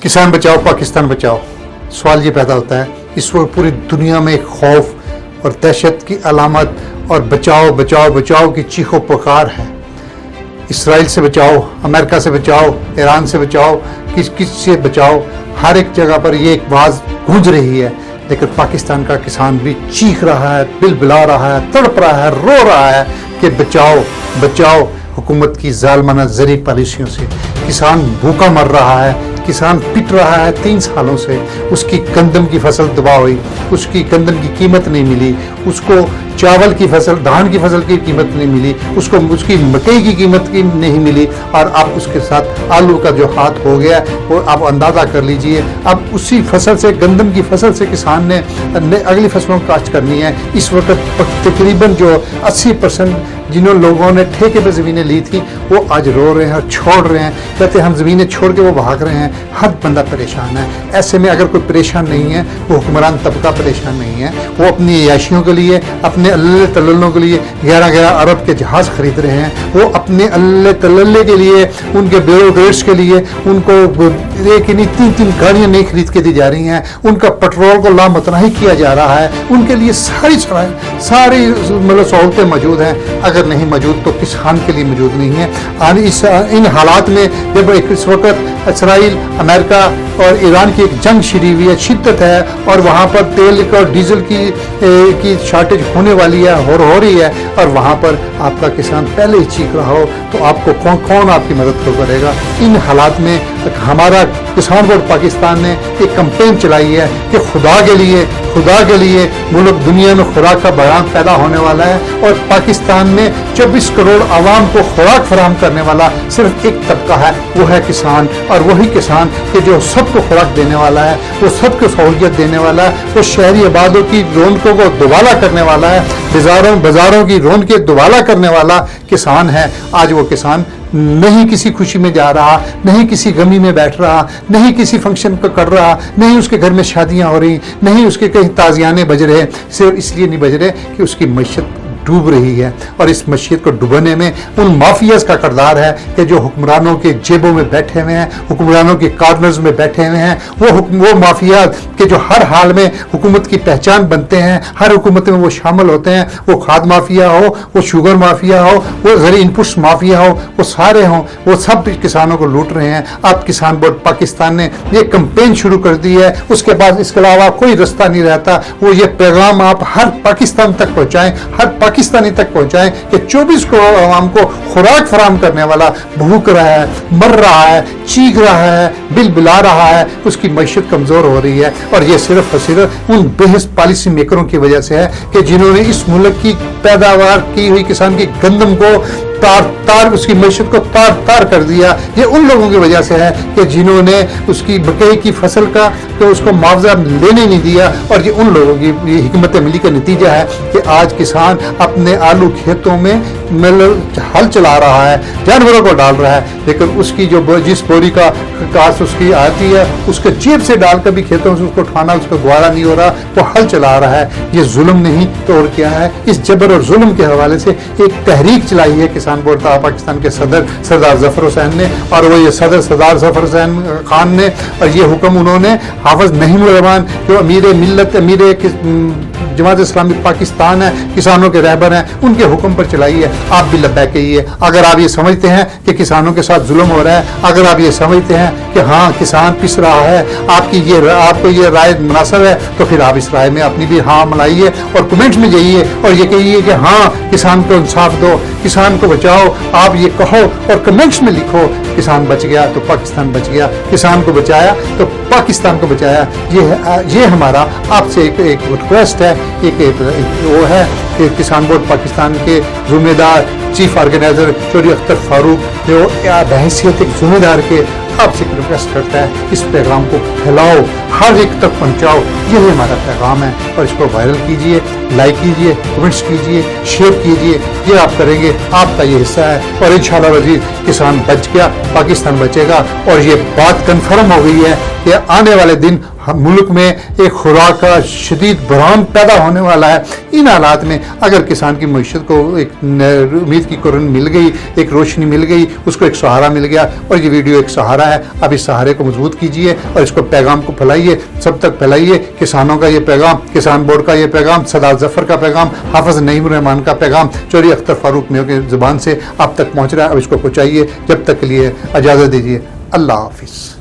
किसान बचाओ पाकिस्तान बचाओ, सवाल ये पैदा होता है इस वक्त पूरी दुनिया में खौफ और दहशत की अलामत और बचाओ बचाओ बचाओ की चीखों पुकार है। इसराइल से बचाओ, अमेरिका से बचाओ, ईरान से बचाओ, किस से बचाओ, हर एक जगह पर ये एक आवाज़ गूंज रही है। लेकिन पाकिस्तान का किसान भी चीख रहा है, बिलबिला रहा है, तड़प रहा है, रो रहा है कि बचाओ बचाओ हुकूमत की जालमाना ज़री पॉलिसियों से। किसान भूखा मर रहा है, किसान पिट रहा है 3 सालों से। उसकी गंदम की फसल तबाह हुई, उसकी गंदम की कीमत नहीं मिली, उसको चावल की फसल, धान की फसल की कीमत नहीं मिली, उसको उसकी मकई की कीमत की नहीं मिली, और अब उसके साथ आलू का जो हाथ हो गया वो आप अंदाज़ा कर लीजिए। अब उसी फसल से, गंदम की फसल से किसान ने अगली फसलों काश्त करनी है। इस वक्त तकरीबन जो 80% जिन्होंने लोगों ने ठेके पर ज़मीनें ली थी वो आज रो रहे हैं और छोड़ रहे हैं, कहते हैं हम ज़मीनें छोड़ के वो भाग रहे हैं। हर बंदा परेशान है। ऐसे में अगर कोई परेशान नहीं है, वो हुक्मरान तबका परेशान नहीं है, वो अपनी अयाशियों के लिए, अपने अल्ले तल्लों के लिए 11 अरब के जहाज़ खरीद रहे हैं। वो अपने अल्ले तल्ले के लिए, उनके ब्यूरोक्रेट्स के लिए उनको एक नहीं 3 गाड़ियाँ नहीं खरीद के दी जा रही हैं, उनका पेट्रोल को लामतनाही किया जा रहा है। उनके लिए सारी मतलब सहूलतें मौजूद हैं, अगर नहीं मौजूद तो किसान के लिए मौजूद नहीं है। और इन हालात में जब इस वक्त इसराइल, अमेरिका और ईरान की एक जंग छिड़ी हुई है, शिद्दत है, और वहाँ पर तेल और डीजल की शॉर्टेज होने वाली है, हो रही है, और वहाँ पर आपका किसान पहले ही चीख रहा हो तो आपको कौन आपकी मदद को करेगा। इन हालात में हमारा किसान बोर्ड पाकिस्तान ने एक कैंपेन चलाई है कि खुदा के लिए मुल्क दुनिया में खुराक का बहरान पैदा होने वाला है, और पाकिस्तान में 24 करोड़ आवाम को खुराक फराहम करने वाला सिर्फ एक तबका है, वो है किसान। और वही किसान कि जो सबको खुराक देने वाला है, वो सबको सहूलियत देने वाला है, वो शहरी आबादों की रौनकों को दुबाला करने वाला है, बाज़ारों की रौनकें दुबाला करने वाला किसान है। आज वो किसान नहीं किसी खुशी में जा रहा, नहीं किसी गमी में बैठ रहा, नहीं किसी फंक्शन को कर रहा, नहीं उसके घर में शादियां हो रही, नहीं उसके कहीं ताजियाने बज रहे, सिर्फ इसलिए नहीं बज रहे कि उसकी मईशत डूब रही है। और इस मईशत को डुबाने में उन माफियाज का किरदार है कि जो हुक्मरानों के जेबों में बैठे हुए हैं, हुक्मरानों के कॉर्नर्स में बैठे हुए हैं। वो माफिया के जो हर हाल में हुकूमत की पहचान बनते हैं, हर हुकूमत में वो शामिल होते हैं, वो खाद माफिया हो, वो शुगर माफिया हो, वो ज़री इनपुट्स माफिया हो, वो सारे हों, वो सब किसानों को लूट रहे हैं। अब किसान बोर्ड पाकिस्तान ने ये कैंपेन शुरू कर दी है, उसके बाद इसके अलावा कोई रास्ता नहीं रहता। वो ये पैगाम आप हर पाकिस्तान तक पहुँचाएँ, हर पाकिस्तानी तक पहुँचाएँ कि 24 करोड़ आवाम को खुराक फराहम करने वाला भूख रहा है, मर रहा है, चीख रहा है, बिलबिला रहा है, उसकी मईशत कमज़ोर हो रही है। और ये सिर्फ और सिर्फ उन बेहस पॉलिसी मेकरों की वजह से है कि जिन्होंने इस मुल्क की पैदावार की हुई किसान की गंदम को तार उसकी मईशत को तार कर दिया। ये उन लोगों की वजह से है कि जिन्होंने उसकी मकई की फसल का तो उसको मुआवजा लेने नहीं दिया। और ये उन लोगों की ये हिकमत अमली का नतीजा है कि आज किसान अपने आलू खेतों में हल चला रहा है, जानवरों को डाल रहा है, लेकिन उसकी जो जिस बोरी का काश उसकी आती है उसके जेब से डाल कर भी खेतों से उसको उठाना उसको गवारा नहीं हो रहा, वो हल चला रहा है। ये जुल्म नहीं तो और क्या है। इस जबर और जुल्म के हवाले से एक तहरीक चलाई है किसान बोर्ड पाकिस्तान के सदर सरदार जफर हुसैन ने, और वो ये सरदार जफर हुसैन खान ने, और ये हुक्म उन्होंने हाफिज नहीमुर रहमान जो अमीर मिल्लत, अमीर जमात इस्लामी पाकिस्तान है, किसानों के रहबर हैं, उनके हुक्म पर चलाई है। आप भी लब्बैक कहिए। अगर आप ये समझते हैं कि किसानों के साथ जुल्म हो रहा है, अगर आप ये समझते हैं कि हाँ किसान पिस रहा है, आपको ये राय मुनासिब है, तो फिर आप इस राय में अपनी भी हाँ मिलाइए और कमेंट्स में जाइए और ये कहिए कि हाँ किसान को इंसाफ दो, किसान को बचाओ। आप ये कहो और कमेंट्स में लिखो किसान बच गया तो पाकिस्तान बच गया, किसान को बचाया तो पाकिस्तान को बचाया। ये हमारा आपसे एक रिक्वेस्ट है, एक वो है कि किसान बोर्ड पाकिस्तान के जिम्मेदार चीफ ऑर्गेनाइजर चौधरी अख्तर फारूक जो बहैसियत एक जिम्मेदार के आपसे रिक्वेस्ट करता है इस पैगाम को फैलाओ, हर एक तक पहुंचाओ। यही हमारा पैगाम है और इसको वायरल कीजिए, लाइक कीजिए, कमेंट्स कीजिए, शेयर कीजिए। ये आप करेंगे, आपका ये हिस्सा है। और इंशाअल्लाह वजीर किसान बच गया, पाकिस्तान बचेगा। और ये बात कन्फर्म हो गई है کہ آنے والے دن ملک میں ایک خوراک کا شدید بحران پیدا ہونے والا ہے. ان حالات میں اگر کسان کی معیشت کو ایک امید کی کرن مل گئی, ایک روشنی مل گئی, اس کو ایک سہارا مل گیا, اور یہ ویڈیو ایک سہارا ہے. اب اس سہارے کو مضبوط کیجئے اور اس کو پیغام کو پھیلائیے, سب تک پھیلائیے. کسانوں کا یہ پیغام, کسان بورڈ کا یہ پیغام, سعدات ظفر کا پیغام, حافظ نعیم الرحمان کا پیغام چوہدری اختر فاروق میاں کی زبان سے آپ تک پہنچ رہا ہے. اب اس کو پہنچائیے. جب تک کے لیے اجازت دیجیے. اللہ حافظ.